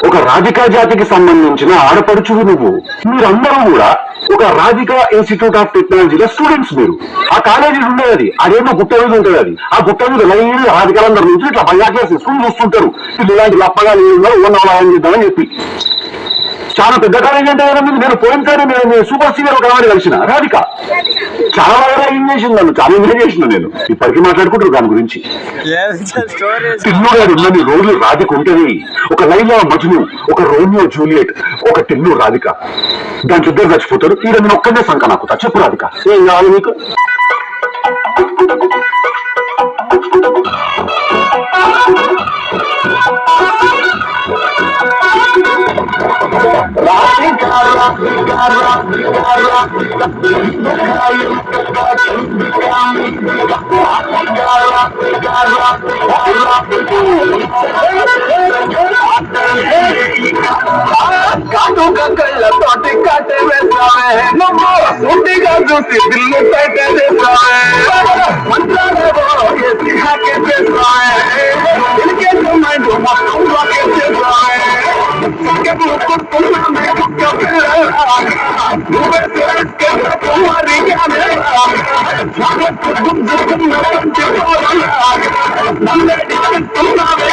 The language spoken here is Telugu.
ఒక రాధికా జాతికి సంబంధించిన ఆడపడుచుడు నువ్వు. మీరందరూ కూడా ఒక రాధికా ఇన్స్టిట్యూట్ ఆఫ్ టెక్నాలజీలో స్టూడెంట్స్. మీరు ఆ కాలేజీ ఉండేది, అది అదేమో గుట్ట మీద ఉంటుంది. అది ఆ గుట్ట మీద లైన్ రాధికాలందరి నుంచి ఇట్లా బయాక్లేసి స్కూల్ చూస్తుంటారు. ఇలాంటి లప్పగా ఉన్నాయని చేద్దామని చెప్పి చాలా పెద్ద కాలేజీ అంటే నేను పోయినసారి నేను సూపర్ సీనియర్ ఒక అమ్మాయి కలిసిన రాధిక. చాలా బాగా ఏం చేసింది, నన్ను చాలా ఎంజాయ్ చేసిన. నేను ఇప్పటికీ మాట్లాడుకుంటారు దాని గురించి. టిల్లు గారు ఉన్నది రోజులు రాధిక ఉంటది. ఒక లైలా మజ్ను, ఒక రోమియో జూలియట్, ఒక టిల్లు రాధిక. దాంట్లో ఇద్దరు చచ్చిపోతారు. ఈడ నేను ఒక్కనే సంఖ నాకుతా. చెప్పు రాధిక, ఏం కావాలి నీకు? కాటు కళ్ళతోటి కాటే వేసావే, సూటిగా చూసి దిల్లు బయట చేసావే, మంత్రాలేవో వేసి హాకే చేసావే, ఇలికేసి మైండ్ మొత్తం వాకే చేసావే, సకెబులు కుట్టున్నామే కుక్క పిల్ల, నువ్వే తెలిస్తే కుమారి గానేరా, జాగ్రత్త గుంజుకున్న పంచి పోరలా, నన్నే ఇస్తున్నావే